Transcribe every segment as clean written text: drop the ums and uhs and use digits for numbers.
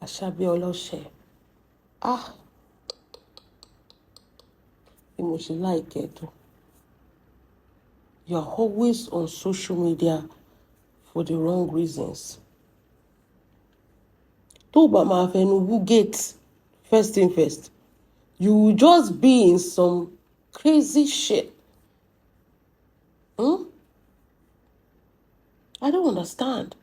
Ashabi Olose. Emotion like it. You're always on social media for the wrong reasons. Tó bá máa fẹnu gate first thing first. You will just be in some crazy shit. I don't understand.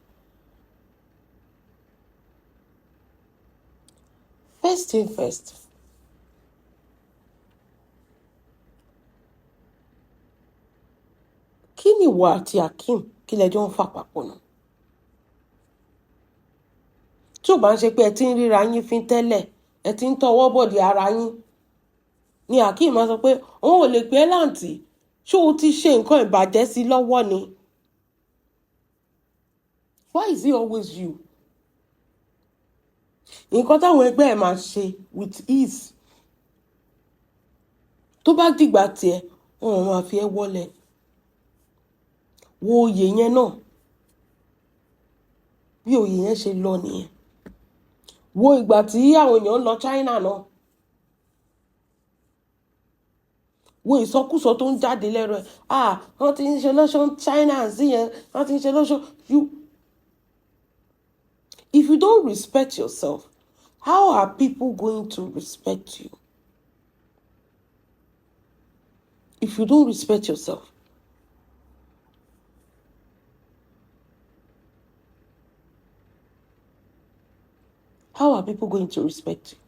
First thing first. Kí ni ìwọ àti Akeem kí lẹjọ́ ń fà papọ̀ nù? Tí ò bá ń ṣe pé ẹ ti ń ríra yín fín tẹ́lẹ̀, ẹ ti ń tọwọ́ bọ̀dì ara yín. Ni Akeem máa sọ pé òun ò lè pè é láǹtì. Ṣé o ti ṣe nǹkan ìbàjẹ́ sí lọ́wọ́ ni? Why is it always you? Nǹkan táwọn ẹgbẹ́ ẹ̀ máa ṣe with ease. Tó bá dìgbà tiẹ̀, wọn máa fi ẹ́ wọlé. Wo oyè yẹn náà. Bí oyè yẹn ṣe lọ nìyẹn. Wo ìgbà tí àwọn èèyàn lọ China náà. Wo ìsọkúsọ tó ń jáde lẹ́rọ ẹ̀. Wọ́n ti ń ṣe lọ́ṣọ́ China sí yẹn. Wọ́n ti ń ṣe lọ́ṣọ́. If you don't respect yourself, how are people going to respect you? If you don't respect yourself. How are people going to respect you?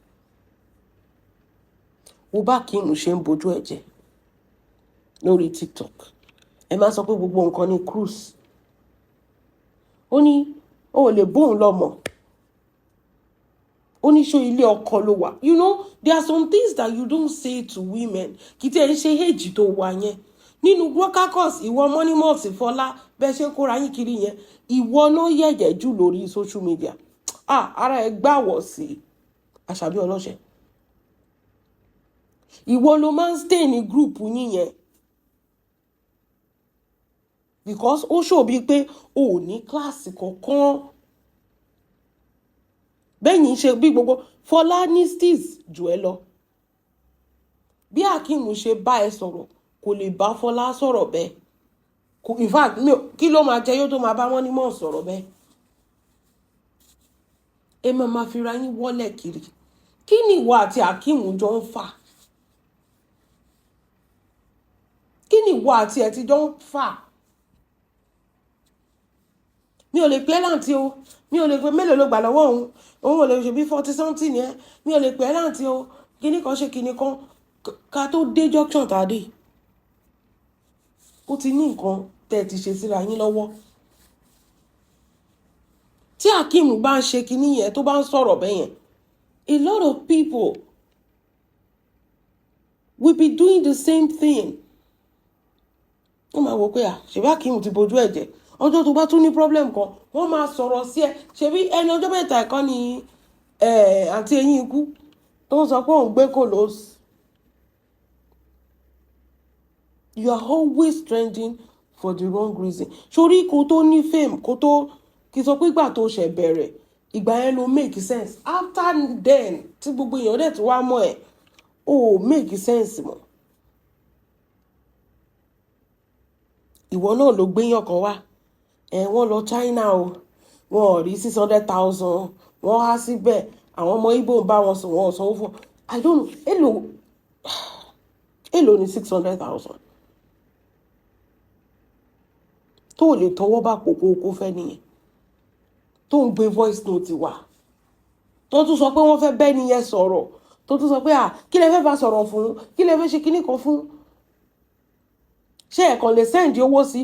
Wo bá Akeem ṣe ń bojú ẹ̀jẹ̀ lórí TikTok. Ẹ máa sọ pé gbogbo nǹkan ní cruise. Ó ní ó lè bóun lọ́mọ. Ó ní ṣó ilé ọkọ ló wà. You know, there are some things that you don't say to women. Kì í tẹ́ ẹ ṣe èjì tó wà yẹn. Nínú worker course, ìwọ money months Fọlá bẹ́ẹ̀ ṣe ń kóra yín kiri yẹn. Ìwọ ló yẹ̀jẹ̀ jù lórí social media. Ara ẹ gbàwọ̀ sí Ashabi Olose. Ìwọ ló máa ń stay ní group yín yẹn. Because ó show bí pé o ní class kankan. Bẹ́yìn ṣe bí gbogbo Fọlá ní steez jù ẹ lọ. Bí Akeem ṣe bá ẹ sọ̀rọ̀, kò lè bá Fọlá sọ̀rọ̀ bẹ́ẹ̀. In fact, kí ló máa jẹ yóò tó máa bá wọn ní mọ̀ sọ̀rọ̀ bẹ́ẹ̀. Ẹ máa fi ra yín wọlé kiri. Kí ni ìwọ àti Akeem jọ ń fà? Kí ni ìwọ àti ẹ ti jọ ń fà? Mi ò lè pè é láǹtì o. Mi ò lè pè mélòó ló gbà lọ́wọ́ òun. Òun ò lè ṣe bí 40 something yẹn. Mi ò lè pè é láǹtì o. Kíní kan ṣe kíní kan. Ká tó dé junction tàdé. Ó ti ní nǹkan tẹ́ ti ṣe síra yín lọ́wọ́. Tí Akeem bá ń ṣe kíní yẹn tó bá ń sọ̀rọ̀ bẹ́ẹ̀ yẹn, a lot of people will be doing the same thing. Wọ́n máa wò pé ṣebí Akeem ti bojú ẹ̀jẹ̀. Ọjọ́ tó bá tún ní problem kan, wọ́n máa sọ̀rọ̀ sí ẹ. Ṣebí ẹni ọjọ́ mẹ́ta ẹ̀kọ́ ni àǹtí ẹ̀yìn ikú tó ń sọ pé òun gbé kòlóòsì. You are always trending for the wrong reason. Sórí kó tó ní fame, kó tó kí sọ pé ìgbà tó ṣẹ̀ bẹ̀rẹ̀, ìgbà yẹn ló make sense. After then, tí gbogbo èèyàn dẹ̀ tí wá mọ̀ ẹ́, ó make sense mọ́. Ìwọ náà ló gbéyàn kan wá. Wọ́n lọ China o. Wọ́n ò rí 600,000. Wọ́n há síbẹ̀. Àwọn ọmọ Igbo ń bá wọn sọ wọ́n sanwó fún. I don't know. Èló ni 600,000. Tó lè tọwọ́ bá kókó kó fẹ́ nìyẹn. Tó ń gbé voice note wá. Tó tún sọ pé wọ́n fẹ́ bẹ́ nìyẹn sọ̀rọ̀. Tó tún sọ pé kí lẹ fẹ́ bá sọ̀rọ̀ fún? Kí lẹ fẹ́ ṣe kíní kan fún? Ṣé ẹ kàn lè send owó sí?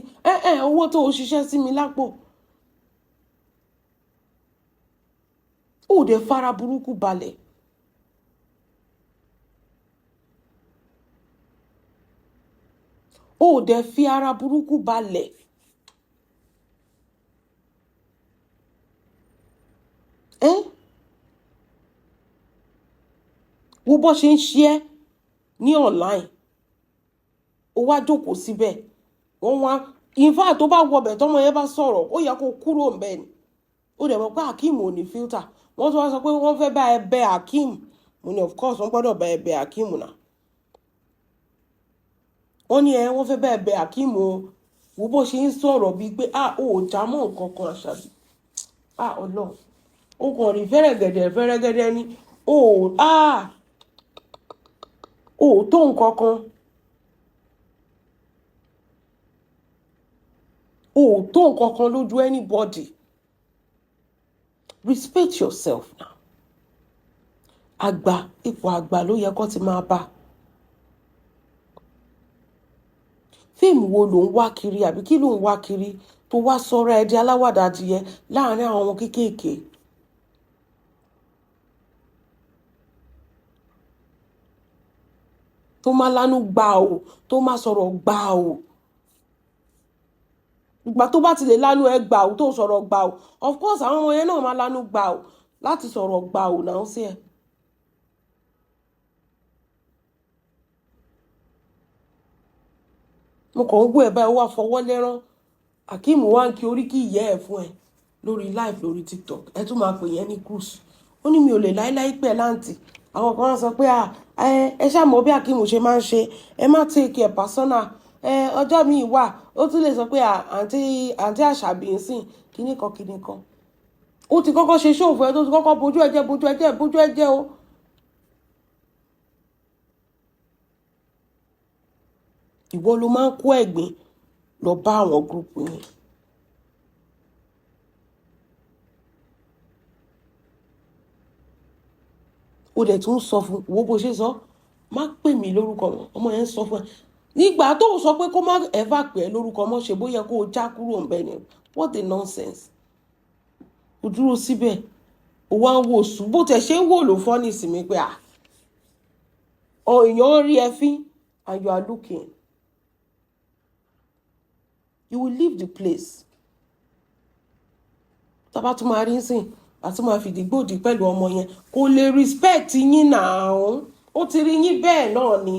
Owó tó o ṣiṣẹ́ sí mi lápò. Ó dẹ̀ fara burúkú balẹ̀. Ó dẹ̀ fi ara burúkú balẹ̀. Wo bó ṣe ń ṣe ẹ́ ní online. Ó wá jókòó síbẹ̀. Wọ́n wá in fact tó bá wọbẹ̀ tọ́mọ yẹn bá sọ̀rọ̀, ó yẹ kó kúrò ńbẹ̀ ni. Ó dẹ̀ mọ̀ pé Akeem ò ní filter. wọ́n tún wá sọ pé wọ́n fẹ́ bá ẹ bẹ Akeem mo ní of course wọ́n gbọ́dọ̀ bá ẹ bẹ Akeem náà wọ́n ní wọ́n fẹ́ bá ẹ bẹ Akeem o wo bó ṣe ń sọ̀rọ̀ bíi pé ò já mọ́ nǹkan kan Àṣàbí Ọlọ́run ó kàn rí fẹ́rẹ́gẹ̀dẹ̀ ní ò tó nǹkan kan ò tó nǹkan kan lójú anybody respect yourself now àgbà ipò àgbà ló yẹ kó ti máa bá fíìmù wo ló ń wá kiri àbí kí ló ń wá kiri tó wá sọ̀rọ̀ ẹ di aláwàdà adìyẹ láàrin àwọn ọmọ kéékèèké tó máa lánú gbà o tó máa sọ̀rọ̀ gbà o ìgbà tó bá ti lè lánú ẹ gbà o tó sọ̀rọ̀ gbà o of course àwọn ọmọ yẹn náà máa lánú gbà o láti sọ̀rọ̀ gbà o náà sí ẹ. mo kàn ń gbọ́ ẹ̀ báyìí wá fọwọ́ lẹ́rán Akeem wá ń kí oríkì ìyá ẹ̀ fún ẹ lórí live lórí TikTok ẹ tún máa pè yẹn ní cruise ó ní mi ò lè láíláí pẹ̀ láǹtì àwọn kan sọ pé ẹ ṣàmọ́ bí Akeem ṣe máa ń ṣe ẹ má take it personal ọjọ́ mi wà ó tún lè sọ pé àǹtí Àṣàbí ń sìn kíní kan ó ti kọ́kọ́ ṣe ṣóòfù ẹ tó ti kọ́kọ́ bójú ẹ jẹ́ o. ìwọ ló máa ń kó ẹ̀gbin lọ bá àwọn gúrùpù yẹn. ó dẹ̀ tún sọ fún wo bó ṣe sọ má pè mí lórúkọ mọ́ ọmọ yẹn sọ fún ẹ nígbà tó sọ pé kó má ever pè ẹ́ lórúkọ mọ́ ṣe bóyá kó o já kúrò ń bẹ ni what a nonsense. o dúró síbẹ̀ o wá ń wò sùn bó tẹ̀ ṣe ń wò ló fọ́ ní ìsinmi pé èèyàn rí ẹ fín and you are looking. You will leave the place. Tàbá tún máa rí sìn àti máa fìdí gbòdì pẹ̀lú ọmọ yẹn kò lè respect yín náà ó ti rí yín bẹ́ẹ̀ náà ni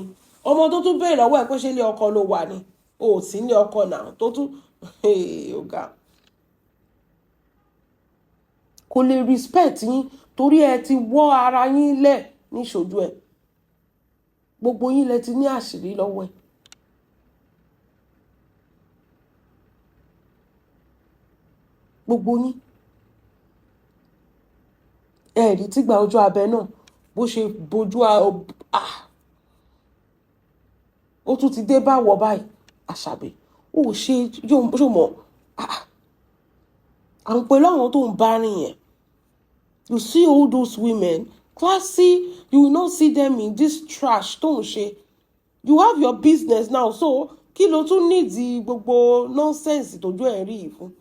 ọmọ tó tún bẹ̀rẹ̀ lọ́wọ́ ẹ̀ pé ṣé ilé ọkọ ló wà ní o ò sí ilé ọkọ náà tó tún ọ̀gá kò lè respect yín torí ẹ ti wọ́ ara yín lẹ̀ níṣojú ẹ̀ gbogbo yín lẹ ti ní àṣírí lọ́wọ́ ẹ̀. gbogbo yín ẹ̀rí tí gba ojú abẹ náà bó ṣe bojú ó tún ti dé báwọ̀ báyìí Àṣàbí ó ṣe yóò mọ̀ àwọn pẹ̀lú àwọn tó ń bá rìn yẹn you see all those women classy you will not see them in this trash tó ń ṣe you have your business now so kí ló tún nídìí gbogbo nonsense tójú ẹ̀ rí yìí fún.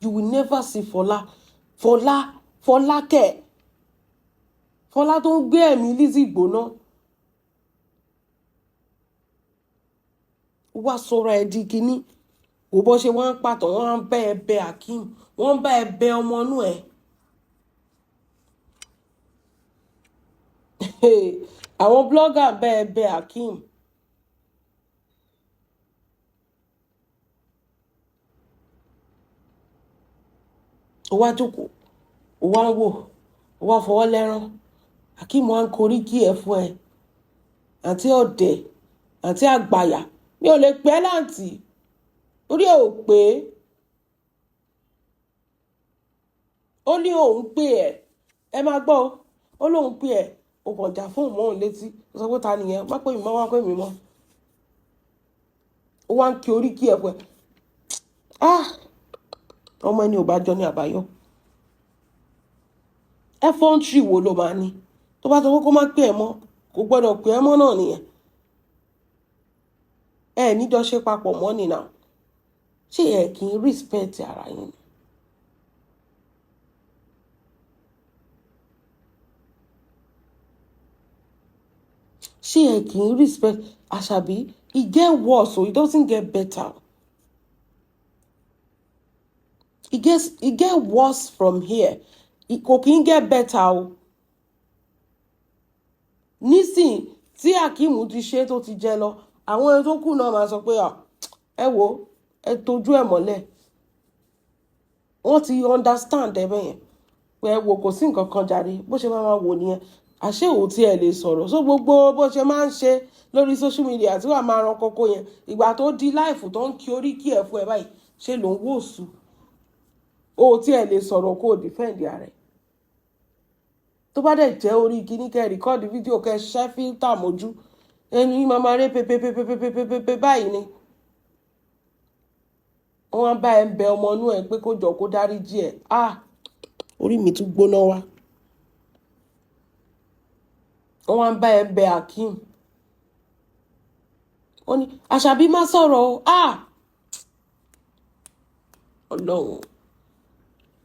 You will never see Fọlá kẹ̀ Fọlá tó ń gbé ẹ̀mí Lizzy gbóná wá sọ̀rọ̀ ẹ̀ di kínní kò bọ́ ṣe wọ́n ń pàtó wọ́n ń bá ẹ bẹ Akeem wọ́n ń bá ẹ bẹ ọmọ inú ẹ̀ àwọn blogger bá ẹ bẹ Akeem. ó wá jókòó ó wá ń wò ó wá fọwọ́ lẹ́rán Akeem wá ń korí kí ẹ fún ẹ àǹtí ọ̀dẹ̀ àǹtí àgbàyà mi ò lè pẹ́ láǹtì orí ẹ̀ ò pé ó ní òun pè ẹ máa gbọ́ ó lóun pè ẹ ó kàn já fóun mọ́ òun létí ó sọ pé ta nìyẹn má pè mí mọ́ wá pè mí mọ́ ó wá ń kí orí kí ẹ fún ẹ ọmọ ẹni ò bá jọ ní àbáyọ ẹfọ́ntì wo ló máa ní tó bá sọ pé kó má pè ẹ́ mọ́ kò gbọ́dọ̀ pè ẹ́ mọ́ náà nìyẹn níjọ ṣe papọ̀ mọ́ nìyà ṣé kì í respect ara yín ni. ṣé kì í respect Àṣàbí it get worse so it doesn't get better. It get worse from here. Kò kí ń get better o. Nísìn tí Akeem ti ṣe tó ti jẹ lọ, àwọn ẹni tó kù náà máa sọ pé ẹ wo ẹ tójú ẹ mọ́lẹ̀. wọ́n ti understand ẹ bẹ́yẹn pé ẹ wò kò sí nǹkan kan jàre bó ṣe máa wò nìyẹn àṣé òun tí ẹ lè sọ̀rọ̀ so gbogbo bó ṣe máa ń ṣe lórí social media tí wàá máa ran kókó yẹn ìgbà tó di láìfù tó ń kí orí kí ẹ fún ẹ báyìí ṣe ló ń wò sùn o tí ẹ lè sọ̀rọ̀ kó o defend ààrẹ tó bá dẹ̀ jẹ́ orí kíní kẹ́ rìkọ́ọ̀dì fídíò kẹ́ ṣẹ́ fíltà mójú ẹnu yìí máa máa ré pépépépépépépé báyìí ni wọ́n bá ẹ bẹ ọmọ inú ẹ pé kó jọ kó dáríjì ẹ orí mi tún gbóná wá wọ́n bá ẹ bẹ Akeem wọ́n ní Àṣàbí má sọ̀rọ̀ o Ọlọ́run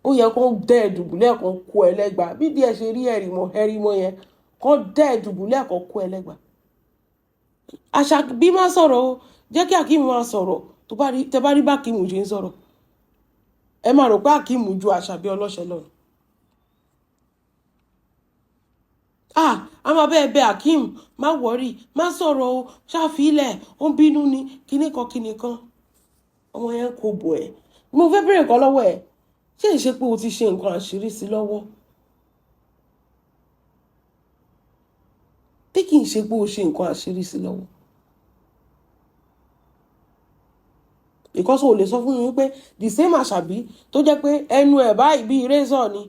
ó yẹ kó dẹ́ ẹ̀dùbúlẹ̀ kan kó ẹlẹ́gbà bí díẹ̀ ṣe rí ẹ̀rìmọ̀ yẹn kó dẹ́ ẹ̀dùbúlẹ̀ kan kó ẹlẹ́gbà Àṣàbí má sọ̀rọ̀ o jẹ́ kí Akeem má sọ̀rọ̀ tẹ bá rí bá Akeem ṣe ń sọ̀rọ̀ ẹ máa rò pé Akeem ju Àṣàbí ọlọ́ṣẹ́ lọ a máa bẹ́ẹ̀ bẹ Akeem má wọ́rì má sọ̀rọ̀ o ṣàfilẹ̀ ó ń bínú ni kíní kan ọmọ yẹn kò bọ̀ ẹ́ mo fẹ́ bẹ̀rẹ̀ nǹkan lọ́wọ́ ẹ̀ ṣé ìṣe pé o ti ṣe nǹkan àṣírí sí lọ́wọ́ tí kì í ṣe pé o ṣe nǹkan àṣírí sí lọ́wọ́ because o lè sọ fún mi wípé the same Àṣàbí tó jẹ́ pé ẹnu ẹ̀ báyìí bíi razor ni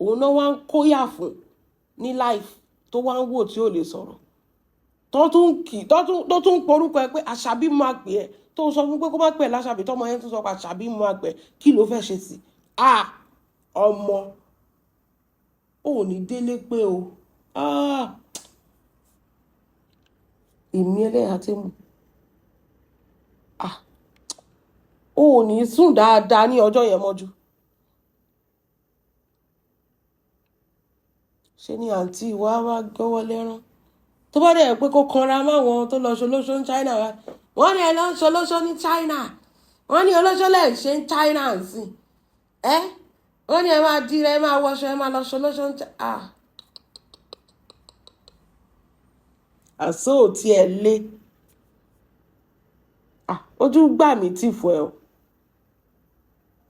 òun náà wá ń kóyà fún ní life tó wá ń wò tí ò lè sọ̀rọ̀ tó tún porúkọ ẹ pé Àṣàbí máa pè ẹ́ tó sọ fún pé kó má pè ẹ́ láṣàbí tọmọ yẹn tún sọ pé Àṣàbí máa pè ẹ́ kí ló fẹ́ ṣe sí ọmọ ò ní délé pé o ìmí ẹlẹ́yà tí mu ò ní sùn dáadáa ní ọjọ́ yẹn mọ́jú ṣe ni àǹtí wa wá gbọ́wọ́ lẹ́rán tó bá dẹ̀ pé kó kanra máwọn tó lọ ṣolóṣó ní China wa wọ́n ní ẹ lọ ṣolóṣó ní China wọ́n ní olóṣó lẹ̀ ṣe ní China sí wọ́n ní ẹ máa dira ẹ máa wọṣọ ẹ máa lọ ṣolóṣó ní China àṣọ ò tiẹ̀ lé ojú gbà mí tì fún ẹ o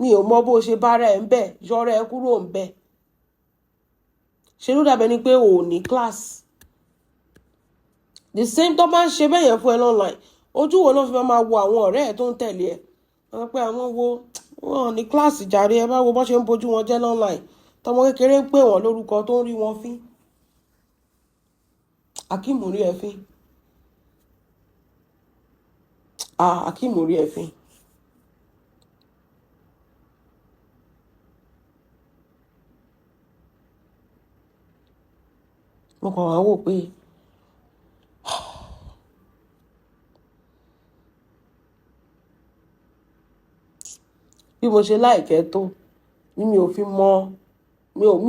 mi ò mọ bó ṣe bára ẹ ń bẹ yọrọ ẹ kúrò ń bẹ ṣe ló dàbẹ ni pé ò ní class the same tó máa ń ṣe bẹ́ẹ̀ yẹn fún ẹ online ojú wo ló fi máa wo àwọn ọ̀rẹ́ ẹ tó ń tẹ̀lé ẹ wọ́n pé àwọn wọn ní class jàre ẹ bá wo bó ṣe ń bójú wọn jẹ́ online tọmọ kékeré ń pè wọ́n lórúkọ tó ń rí wọn fín Akeem rí ẹ fín Akeem rí ẹ fín mo kàn wá wò pé bí mo ṣe láìkẹ́ tó ni mi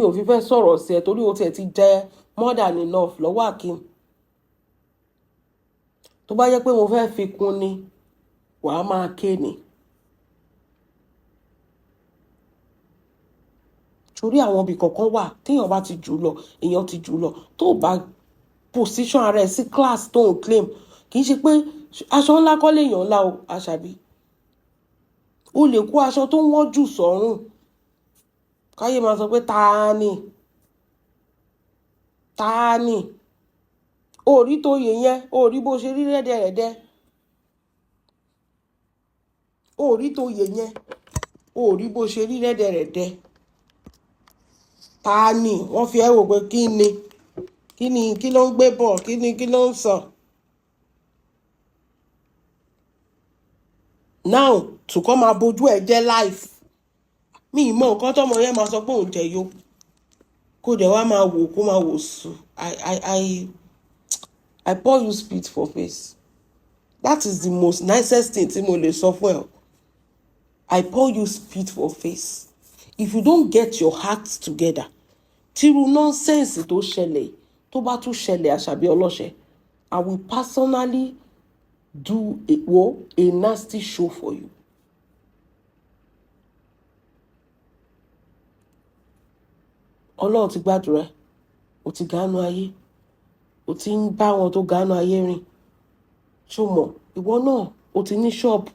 ò fi fẹ́ sọ̀rọ̀ sí ẹ torí o tiẹ̀ ti jẹ́ more than enough lọ́wọ́ Akeem tó bá jẹ́ pé mo fẹ́ fi kún ni wàá máa ké ni torí àwọn ibì kọ̀ọ̀kan wà téèyàn bá ti jù lọ èèyàn ti jù lọ tó bá position ara ẹ̀ sí class tó ń claim kì í ṣe pé aṣọ ńlá kọ́ léèyàn ńlá o Àṣàbí o lè kó aṣọ tó ń wọ́n jù sọ́rùn káyé máa sọ pé ta ni orí tó yẹ yẹn orí bó ṣe rí rẹ́dẹ̀rẹ́dẹ́ orí tó yẹ yẹn orí bó ṣe rí rẹ́dẹ̀rẹ́dẹ́ ta ni wọ́n fi ẹ́ wò pé kí ló ń gbé bọ̀ kí ló ń sọ. now to come máa bójú ẹ̀ jẹ́ life mi ì mọ nǹkan tọ́mọ yẹn máa sọ pé òun jẹ yó kó dẹ̀ wá máa wò kó máa wò sùn I pour you spit for face that is the most nicest thing tí mo lè sọ fún ẹ I pour you spit for face if you don't get your heart together tíru nonsense tó ṣẹlẹ̀ tó bá tún ṣẹlẹ̀ Àṣàbí ọlọ́ṣẹ́ I will personally do a nasty show for you. Ọlọ́run ti gbàdúrà ó ti gánú ayé ó ti ń bá wọn tó gánú ayé rìn ṣó mọ̀ ìwọ náà ó ti ní ṣọ́ọ̀bù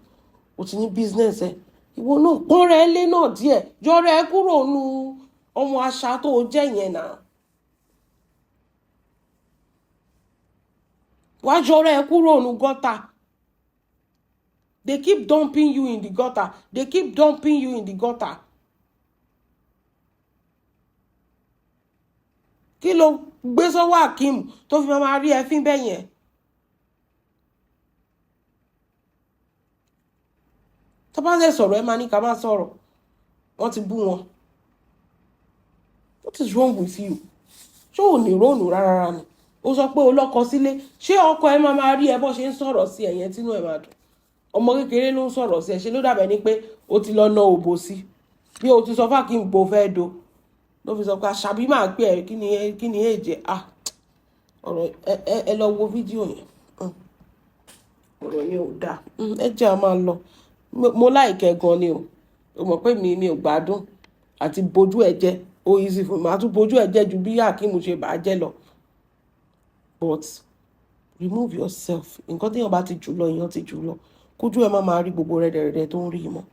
ó ti ní business ẹ ìwọ náà pọ́n rẹ lé náà díẹ̀ jọrọ ẹ kúrò nu ọmọ àṣà tó jẹ́ yẹn náà wá jọrọ ẹ kúrò nu gọ́tà. They keep dumping you in the gutter. They keep dumping you in the gutter. Kí ló gbé sọ́wọ́ Akeem tó fi máa rí ẹfín bẹ́ẹ̀ yẹn? Tó bá lè sọ̀rọ̀ ẹ máa ní ká má sọ̀rọ̀. Wọ́n ti bú wọn. What is wrong with you? Ṣé ò ní róònù rárá ni? Ó sọ pé o lọ́kọ sílé. Ṣé ọkọ ẹ máa rí ẹ bó ṣe ń sọ̀rọ̀ sí ẹ̀yẹn tínú ẹ̀ máa dùn? Ọmọ kékeré ló ń sọ̀rọ̀ sí ẹ ṣe ló dàbẹ̀ ni pé o ti lọ ná òbò sí. Bí o ti sọ fún Akeem pé o fẹ́ do. Ló fi sọ pé Ashabi máa pè ẹ́ kí ni èjẹ ọ̀rọ̀ ẹ lọ wo fídíò yẹn ọ̀rọ̀ yẹn ò dáa ẹ jẹ́ a máa lọ mo láìkẹ́ gan ni o mọ̀ pé mi ò gbádùn àti bojú ẹ jẹ́ ó easy fún mi àtún bojú ẹ jẹ́ ju bí Akeem ṣe bá jẹ́ lọ but remove yourself nǹkan téèyàn bá ti jù lọ èèyàn ti jù lọ kójú ẹ má máa rí gbogbo rẹ̀dẹ̀rẹ̀dẹ̀ tó ń rí mọ́.